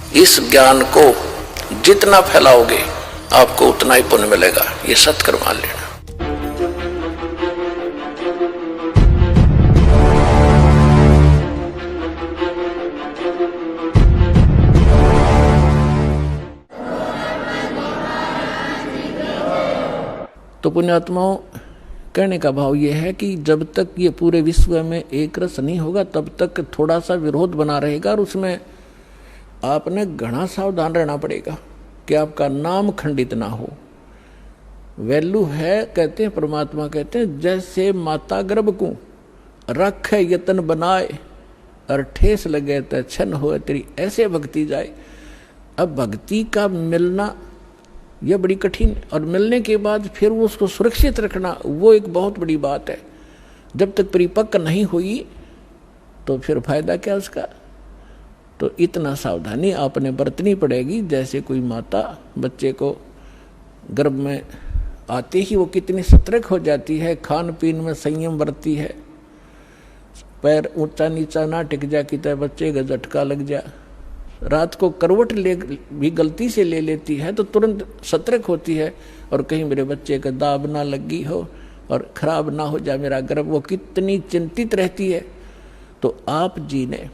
इस ज्ञान को जितना फैलाओगे आपको उतना ही पुण्य मिलेगा, ये सत्कर मान लेना। तो पुण्यात्माओं, कहने का भाव ये है कि जब तक ये पूरे विश्व में एक रस नहीं होगा तब तक थोड़ा सा विरोध बना रहेगा, और उसमें आपने घना सावधान रहना पड़ेगा कि आपका नाम खंडित ना हो। वैल्यू है, कहते हैं परमात्मा कहते हैं, जैसे माता गर्भ को रखे यतन बनाए और ठेस लगे तो छन हो तेरी, ऐसे भक्ति जाए। अब भक्ति का मिलना यह बड़ी कठिन, और मिलने के बाद फिर वो उसको सुरक्षित रखना वो एक बहुत बड़ी बात है। जब तक परिपक्व नहीं हुई तो फिर फायदा क्या उसका। तो इतना सावधानी आपने बरतनी पड़ेगी। जैसे कोई माता बच्चे को गर्भ में आते ही वो कितनी सतर्क हो जाती है, खान पीन में संयम बरतती है, पैर ऊंचा नीचा ना टिक जा कि बच्चे का झटका लग जा, रात को करवट ले भी गलती से ले लेती है तो तुरंत सतर्क होती है, और कहीं मेरे बच्चे का दाब ना लगी हो और खराब ना हो जाए मेरा गर्भ, वो कितनी चिंतित रहती है। तो आप जी ने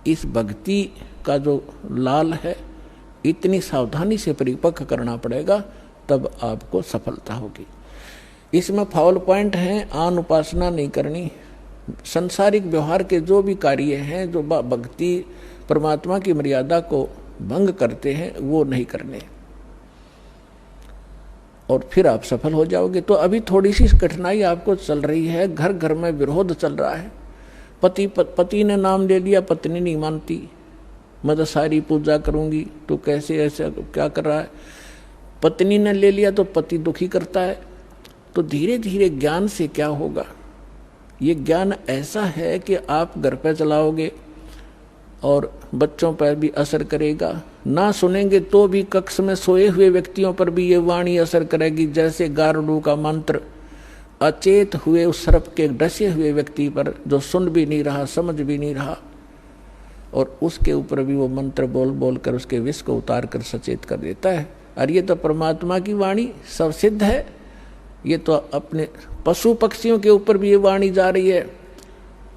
इस भक्ति का जो लाल है इतनी सावधानी से परिपक्व करना पड़ेगा, तब आपको सफलता होगी। इसमें फाउल पॉइंट हैं, आन उपासना नहीं करनी, संसारिक व्यवहार के जो भी कार्य हैं जो भक्ति परमात्मा की मर्यादा को भंग करते हैं वो नहीं करने, और फिर आप सफल हो जाओगे। तो अभी थोड़ी सी कठिनाई आपको चल रही है, घर घर में विरोध चल रहा है। पति ने नाम ले लिया, पत्नी नहीं मानती, मैं तो सारी पूजा करूंगी, तो कैसे ऐसा क्या कर रहा है। पत्नी ने ले लिया तो पति दुखी करता है। तो धीरे धीरे ज्ञान से क्या होगा, ये ज्ञान ऐसा है कि आप घर पे चलाओगे और बच्चों पर भी असर करेगा। ना सुनेंगे तो भी कक्ष में सोए हुए व्यक्तियों पर भी ये वाणी असर करेगी, जैसे गारुड़ का मंत्र अचेत हुए उस सर्प के डसे हुए व्यक्ति पर जो सुन भी नहीं रहा, समझ भी नहीं रहा, और उसके ऊपर भी वो मंत्र बोल बोल कर उसके विष को उतार कर सचेत कर देता है। और ये तो परमात्मा की वाणी सब सिद्ध है। ये तो अपने पशु पक्षियों के ऊपर भी ये वाणी जा रही है,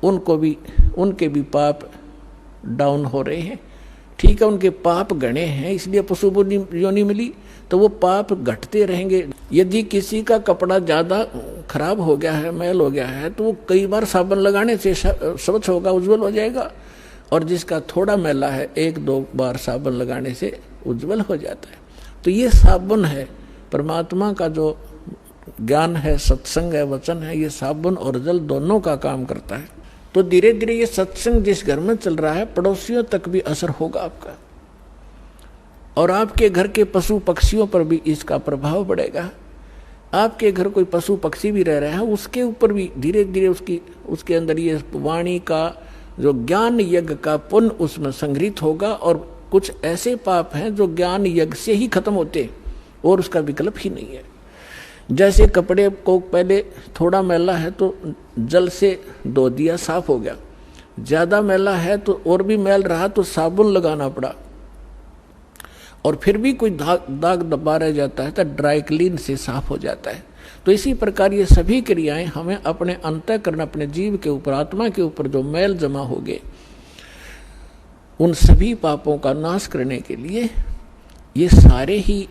उनको भी, उनके भी पाप डाउन हो रहे हैं। ठीक है, उनके पाप गणे हैं इसलिए पशु योनि मिली, तो वो पाप घटते रहेंगे। यदि किसी का कपड़ा ज़्यादा खराब हो गया है, मैल हो गया है, तो वो कई बार साबुन लगाने से स्वच्छ होगा, उज्जवल हो जाएगा, और जिसका थोड़ा मैला है एक दो बार साबुन लगाने से उज्जवल हो जाता है। तो ये साबुन है, परमात्मा का जो ज्ञान है, सत्संग है, वचन है, ये साबुन और जल दोनों का काम करता है। तो धीरे धीरे ये सत्संग जिस घर में चल रहा है पड़ोसियों तक भी असर होगा आपका, और आपके घर के पशु पक्षियों पर भी इसका प्रभाव पड़ेगा। आपके घर कोई पशु पक्षी भी रह रहा है उसके ऊपर भी धीरे धीरे उसके अंदर ये वाणी का जो ज्ञान यज्ञ का पुण्य उसमें संग्रहित होगा, और कुछ ऐसे पाप हैं जो ज्ञान यज्ञ से ही खत्म होते और उसका विकल्प ही नहीं है। जैसे कपड़े को पहले थोड़ा मैला है तो जल से धो दिया, साफ हो गया, ज़्यादा मैला है तो और भी मैल रहा तो साबुन लगाना पड़ा, और फिर भी कोई दाग दबा रह जाता है तो ड्राई क्लीन से साफ हो जाता है। तो इसी प्रकार ये सभी क्रियाएं हमें अपने अंतःकरण, अपने जीव के ऊपर, आत्मा के ऊपर जो मैल जमा हो गए, उन सभी पापों का नाश करने के लिए ये सारे ही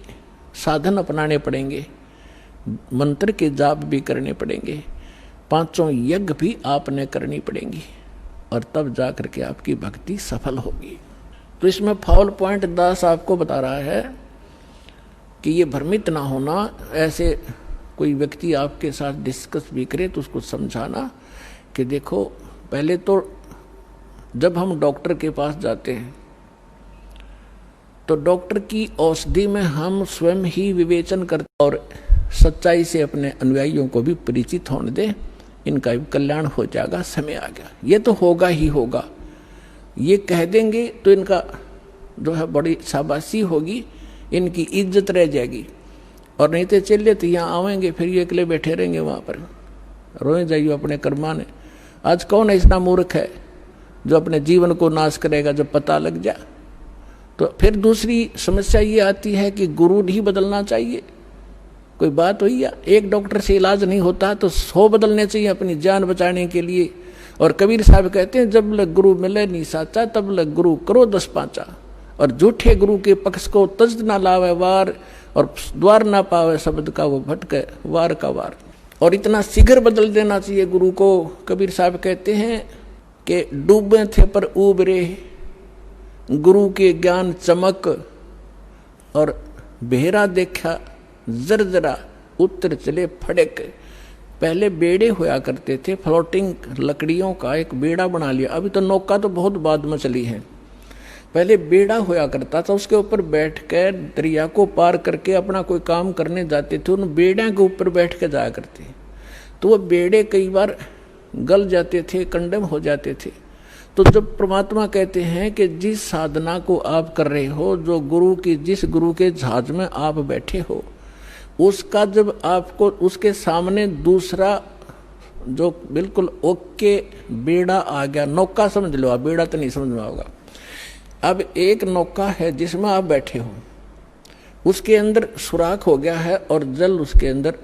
साधन अपनाने पड़ेंगे, मंत्र के जाप भी करने पड़ेंगे, पांचों यज्ञ भी आपने करनी पड़ेंगी, और तब जा करके आपकी भक्ति सफल होगी। तो इसमें फाउल पॉइंट दास आपको बता रहा है कि ये भ्रमित ना होना। ऐसे कोई व्यक्ति आपके साथ डिस्कस भी करे तो उसको समझाना कि देखो, पहले तो जब हम डॉक्टर के पास जाते हैं तो डॉक्टर की औषधि में हम स्वयं ही विवेचन करते और सच्चाई से अपने अनुयायियों को भी परिचित होने दें, इनका भी कल्याण हो जाएगा, समय आ गया, ये तो होगा ही होगा, ये कह देंगे तो इनका जो है बड़ी शाबाशी होगी, इनकी इज्जत रह जाएगी। और नहीं तो चलिए तो यहाँ आवेंगे फिर ये अकेले बैठे रहेंगे वहाँ पर, रोए जाइए अपने कर्माने। आज कौन ऐसा मूर्ख है जो अपने जीवन को नाश करेगा जब पता लग जाए। तो फिर दूसरी समस्या ये आती है कि गुरु नहीं बदलना चाहिए। कोई बात हुई या एक डॉक्टर से इलाज नहीं होता तो 100 बदलने चाहिए अपनी जान बचाने के लिए। और कबीर साहब कहते हैं जब लग गुरु मिले नी साचा तब लग गुरु करो 10 पांचा। और झूठे गुरु के पक्ष को तज ना लावे वार और द्वार ना पावे शब्द का वो भटके वार का वार। और इतना शीघ्र बदल देना चाहिए गुरु को। कबीर साहब कहते हैं कि डूबे थे पर उबरे गुरु के ज्ञान चमक और बेहरा देखा जरजरा उत्तर चले फड़क। पहले बेड़े होया करते थे, फ्लोटिंग लकड़ियों का एक बेड़ा बना लिया। अभी तो नौका तो बहुत बाद में चली है। पहले बेड़ा होया करता था, उसके ऊपर बैठ कर दरिया को पार करके अपना कोई काम करने जाते थे। उन बेड़े के ऊपर बैठ के जाया करते, तो वो बेड़े कई बार गल जाते थे, कंडम हो जाते थे। तो जब परमात्मा कहते हैं कि जिस साधना को आप कर रहे हो, जो गुरु की जिस गुरु के जहाज में आप बैठे हो, उसका जब आपको उसके सामने दूसरा जो बिल्कुल ओके बेड़ा आ गया, नौका समझ लो आप, बेड़ा तो नहीं समझ में होगा। अब एक नौका है जिसमें आप बैठे हो, उसके अंदर सुराख हो गया है और जल उसके अंदर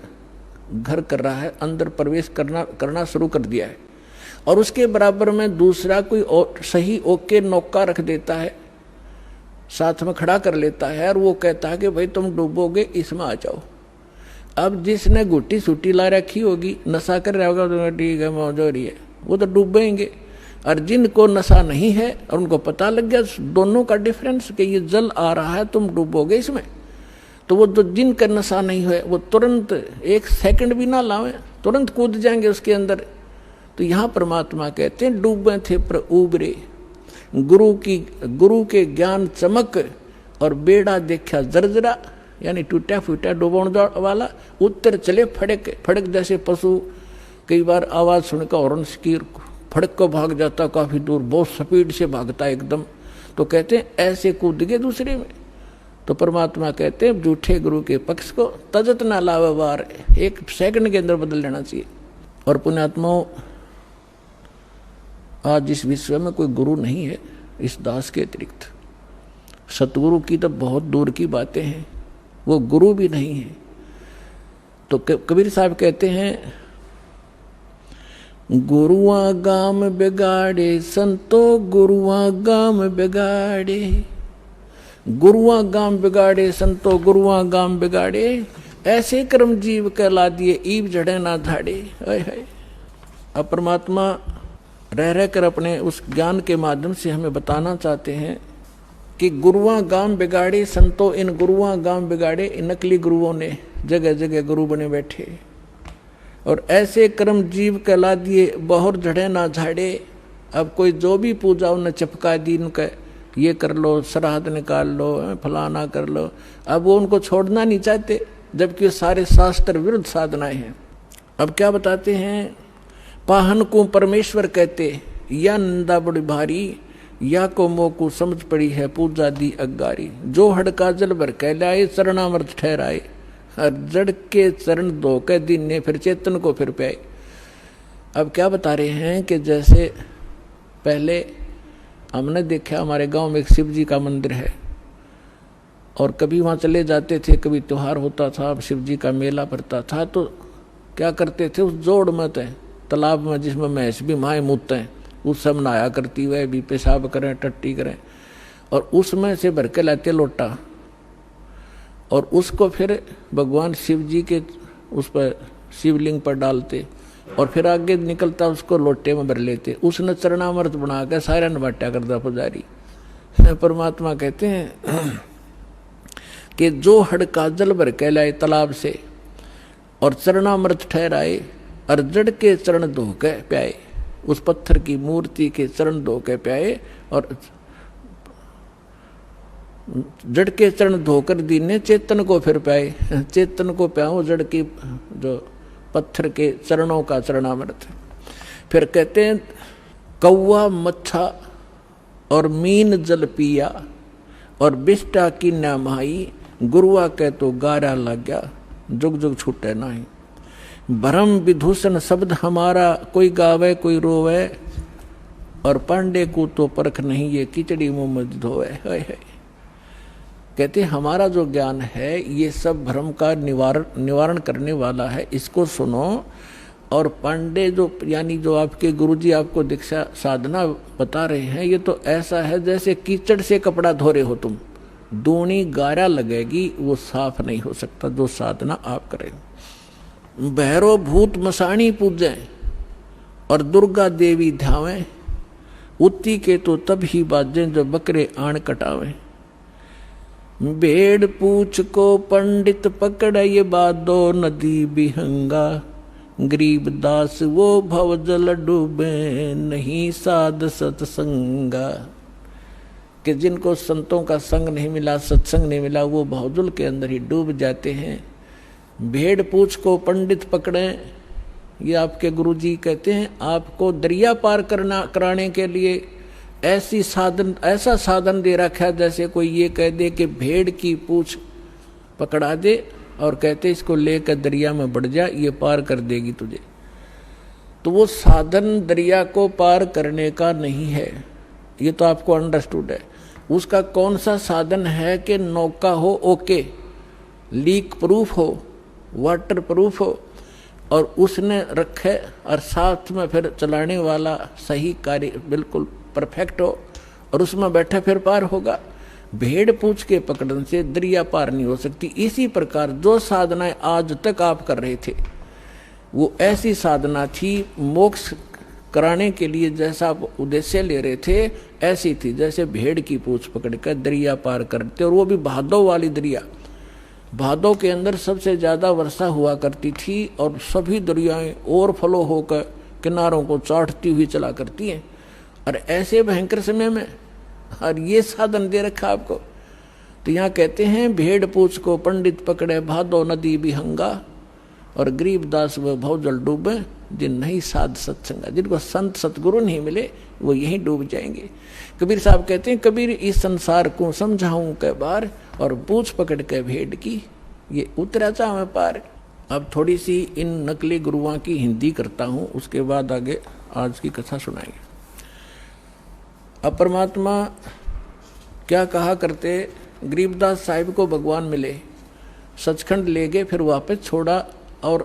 घर कर रहा है, अंदर प्रवेश करना शुरू कर दिया है। और उसके बराबर में दूसरा कोई सही ओके नौका रख देता है, साथ में खड़ा कर लेता है और वो कहता है कि भाई तुम डूबोगे, इसमें आ जाओ। अब जिसने गुट्टी सूटी ला रखी होगी, नशा कर रहा होगा, तो ठीक है मौज हो रही है, वो तो डूबेंगे। और जिनको नशा नहीं है और उनको पता लग गया दोनों का डिफरेंस कि ये जल आ रहा है, तुम डूबोगे इसमें, तो वो जो जिनका नशा नहीं है वो तुरंत 1 सेकंड भी ना लावे, तुरंत कूद जाएंगे उसके अंदर। तो यहाँ परमात्मा कहते हैं डूबे थे पर उबरे गुरु के ज्ञान चमक और बेड़ा देखा जर्जरा, यानी टूटा फूटा डूबोण वाला, उत्तर चले फड़क। फड़क जैसे पशु कई बार आवाज सुनकर हॉर्न की फड़क को भाग जाता, काफी दूर बहुत स्पीड से भागता एकदम, तो कहते हैं ऐसे कूद गए दूसरे में। तो परमात्मा कहते हैं झूठे गुरु के पक्ष को तजत ना लावे वार, 1 सेकंड के अंदर बदल लेना चाहिए। और पुण्यात्माओं, आज इस विश्व में कोई गुरु नहीं है इस दास के अतिरिक्त। सतगुरु की तो बहुत दूर की बातें हैं, वो गुरु भी नहीं है। तो कबीर साहब कहते हैं गुरुआ गाम बिगाड़े संतो गुरुआ गाम बिगाड़े, गुरुआ गाम बिगाड़े संतो गुरुआ गाम बिगाड़े, ऐसे कर्म जीव कहला दिए ईब जड़े ना धाड़े। अब परमात्मा रह रह कर अपने उस ज्ञान के माध्यम से हमें बताना चाहते हैं कि गुरुआ गाम बिगाड़े संतो, इन गुरुआ गाम बिगाड़े, इन नकली गुरुओं ने जगह जगह गुरु बने बैठे, और ऐसे कर्म जीव कहला दिए बहुर झड़े ना झाड़े। अब कोई जो भी पूजा उन्हें चपका दी, उनका ये कर लो, श्राद्ध निकाल लो, फलाना कर लो। अब वो उनको छोड़ना नहीं चाहते, जबकि सारे शास्त्र विरुद्ध साधनाएं हैं। अब क्या बताते हैं, पाहन को परमेश्वर कहते, या निंदा बड़ी भारी, या को मोह को समझ पड़ी है पूजा दी अगारी। जो हड़का जल भर कहलाए चरणामृत ठहराए, हर जड़ के चरण धो के दिन ने फिर चेतन को फिर प्याए। अब क्या बता रहे हैं कि जैसे पहले हमने देखा हमारे गांव में एक शिव जी का मंदिर है, और कभी वहाँ चले जाते थे, कभी त्योहार होता था, शिव जी का मेला पड़ता था, तो क्या करते थे, उस जोड़ में तालाब में जिसमें भैंस भी माए मूतते हैं, उस सब नहाया करती, वह भी पेशाब करें, टट्टी करें, और उसमें से भर के लाते लोटा, और उसको फिर भगवान शिव जी के उस पर शिवलिंग पर डालते, और फिर आगे निकलता उसको लोटे में भर लेते। उसने चरणामृत बना कर सारा नबाटा करता पुजारी। परमात्मा कहते हैं कि जो हड़का जल भर के लाए तालाब से और चरणामृत ठहराए, और जड़ के चरण धो के प्याए, उस पत्थर की मूर्ति के चरण धो के प्याए, और जड़ के चरण धोकर दीने चेतन को फिर प्याए। चेतन को प्याओ जड़ की जो पत्थर के चरणों का चरणामृत। फिर कहते हैं कौवा मच्छा और मीन जल पिया, और बिष्टा की नामाई, गुरुआ के तो गारा लग गया, जुग जुग छूटे नहीं। भरम विभूषण शब्द हमारा, कोई गावे कोई रोवे, और पांडे को तो परख नहीं ये खिचड़ी मुंह में धोवे। कहते हमारा जो ज्ञान है ये सब भ्रम का निवारण करने वाला है, इसको सुनो। और पांडे जो यानी जो आपके गुरुजी आपको दीक्षा साधना बता रहे हैं, ये तो ऐसा है जैसे कीचड़ से कपड़ा धो रहे हो तुम, दूनी गारा लगेगी, वो साफ नहीं हो सकता जो साधना आप करें। भैरव भूत मसाणी पूजें और दुर्गा देवी ध्यावें, उत्ती के तो तब ही बाजें जो बकरे आण कटावें। भेड़ पूछ को पंडित पकड़ ये बादो नदी बिहंगा, गरीब दास वो भव जल डूबे नहीं साध सत्संगा। कि जिनको संतों का संग नहीं मिला, सत्संग नहीं मिला, वो भवजल के अंदर ही डूब जाते हैं। भेड़ पूछ को पंडित पकड़े, ये आपके गुरुजी कहते हैं आपको दरिया पार कराने के लिए ऐसा साधन दे रखा है, जैसे कोई ये कह दे कि भेड़ की पूछ पकड़ा दे और कहते इसको लेकर दरिया में बढ़ जा, ये पार कर देगी तुझे। तो वो साधन दरिया को पार करने का नहीं है, ये तो आपको अंडरस्टूड है। उसका कौन सा साधन है कि नौका हो ओके, लीक प्रूफ हो, वाटर प्रूफ हो, और उसने रखे और साथ में फिर चलाने वाला सही कार्य बिल्कुल परफेक्ट हो और उसमें बैठे फिर पार होगा। भेड़ पूछ के पकड़न से दरिया पार नहीं हो सकती। इसी प्रकार जो साधनाएं आज तक आप कर रहे थे वो ऐसी साधना थी, मोक्ष कराने के लिए जैसा आप उद्देश्य ले रहे थे ऐसी थी, जैसे भेड़ की पूछ पकड़कर दरिया पार करते, और वो भी भादो वाली दरिया। भादो के अंदर सबसे ज्यादा वर्षा हुआ करती थी और सभी दरियाएं ओवरफ्लो होकर किनारों को चाटती हुई चला करती हैं। और ऐसे भयंकर समय में और ये साधन दे रखा आपको। तो यहाँ कहते हैं भेड़ पूछ को पंडित पकड़े भादो नदी बिहंगा, और गरीब दास व भवजल डूबे जिन नहीं साध सत्संगा। जिनको संत सतगुरु नहीं मिले वो यहीं डूब जाएंगे। कबीर साहब कहते हैं कबीर इस संसार को समझाऊं के बार, और पूछ पकड़ के भेड़ की ये उतरा चाहे पार। अब थोड़ी सी इन नकली गुरुओं की हिंदी करता हूँ, उसके बाद आगे आज की कथा सुनाएंगे। अब परमात्मा क्या कहा करते, गरीबदास साहिब को भगवान मिले, सचखंड ले गए, फिर वापस छोड़ा। और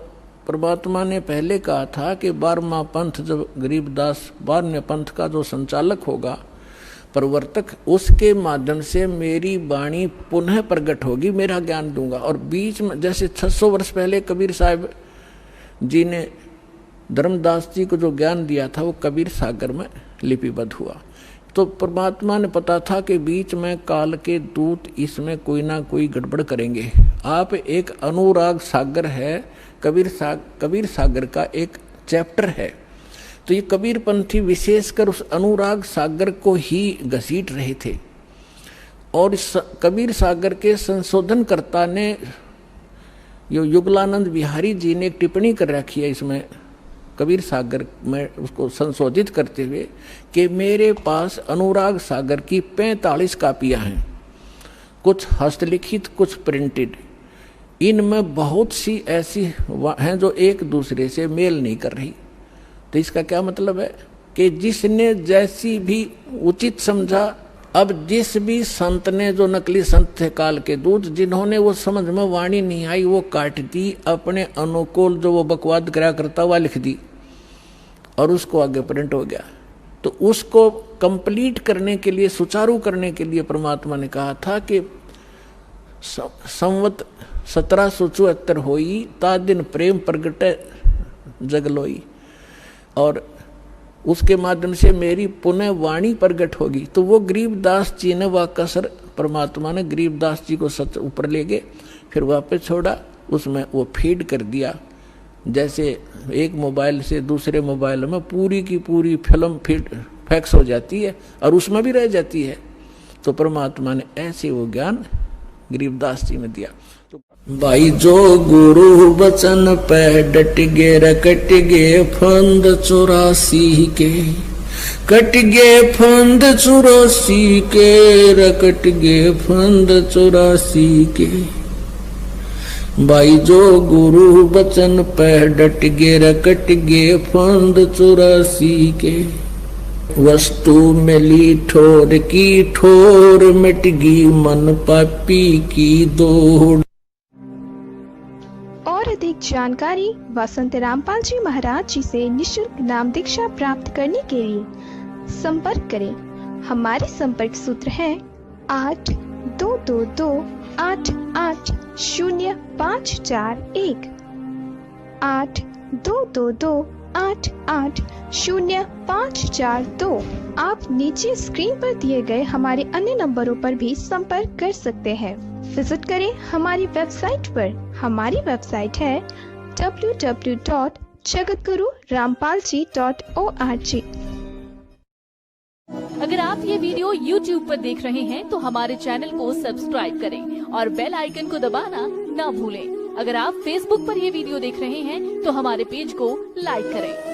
परमात्मा ने पहले कहा था कि 12वां पंथ जब गरीबदास 12वें पंथ का जो संचालक होगा, प्रवर्तक, उसके माध्यम से मेरी वाणी पुनः प्रकट होगी, मेरा ज्ञान दूंगा। और बीच में जैसे 600 वर्ष पहले कबीर साहब जी ने धर्मदास जी को जो ज्ञान दिया था वो कबीर सागर में लिपिबद्ध हुआ। तो परमात्मा ने पता था कि बीच में काल के दूत इसमें कोई ना कोई गड़बड़ करेंगे। आप एक अनुराग सागर है, कबीर सागर का एक चैप्टर है। तो ये कबीर पंथी विशेषकर उस अनुराग सागर को ही घसीट रहे थे। और इस कबीर सागर के संशोधनकर्ता ने यो युगलानंद बिहारी जी ने एक टिप्पणी कर रखी है इसमें कबीर सागर में, उसको संशोधित करते हुए कि मेरे पास अनुराग सागर की 45 कापियां हैं, कुछ हस्तलिखित कुछ प्रिंटेड। इनमें बहुत सी ऐसी हैं जो एक दूसरे से मेल नहीं कर रही। तो इसका क्या मतलब है कि जिसने जैसी भी उचित समझा, अब जिस भी संत ने, जो नकली संत थे काल के दूत, जिन्होंने वो समझ में वाणी नहीं आई वो काट दी, अपने अनुकूल जो वो बकवाद करा करता हुआ लिख दी और उसको आगे प्रिंट हो गया। तो उसको कंप्लीट करने के लिए, सुचारू करने के लिए परमात्मा ने कहा था कि संवत 1774 होई ता दिन प्रेम प्रगटे जगलोई, और उसके माध्यम से मेरी पुनः वाणी प्रगट होगी। तो वो गरीबदास जी ने वह कसर, परमात्मा ने गरीबदास जी को सच ऊपर ले गए, फिर वापस छोड़ा, उसमें वो फीड कर दिया। जैसे एक मोबाइल से दूसरे मोबाइल में पूरी की पूरी फिल्म फीड फैक्स हो जाती है और उसमें भी रह जाती है। तो परमात्मा ने ऐसे वो ज्ञान गरीबदास जी में दिया। भाई जो गुरु वचन पे डट गे रकट गे फंद 84 के, कट गे फंद 84 के, रकट गे फंद 84 के। भाई जो गुरु वचन पे डट गे रकट गे फंद 84 के, वस्तु मिली ठोर की ठोर, मिटगी मन पापी की दौड़। और अधिक जानकारी वसंत रामपाल जी महाराज जी से निशुल्क नाम दीक्षा प्राप्त करने के लिए संपर्क करें। हमारे संपर्क सूत्र हैं 8222880541 8222880542। आप नीचे स्क्रीन पर दिए गए हमारे अन्य नंबरों पर भी संपर्क कर सकते हैं। विजिट करें हमारी वेबसाइट पर। हमारी वेबसाइट है www.jagatgururampalji.org। अगर आप ये वीडियो YouTube पर देख रहे हैं तो हमारे चैनल को सब्सक्राइब करें और बेल आइकन को दबाना ना भूलें। अगर आप Facebook पर ये वीडियो देख रहे हैं तो हमारे पेज को लाइक करें।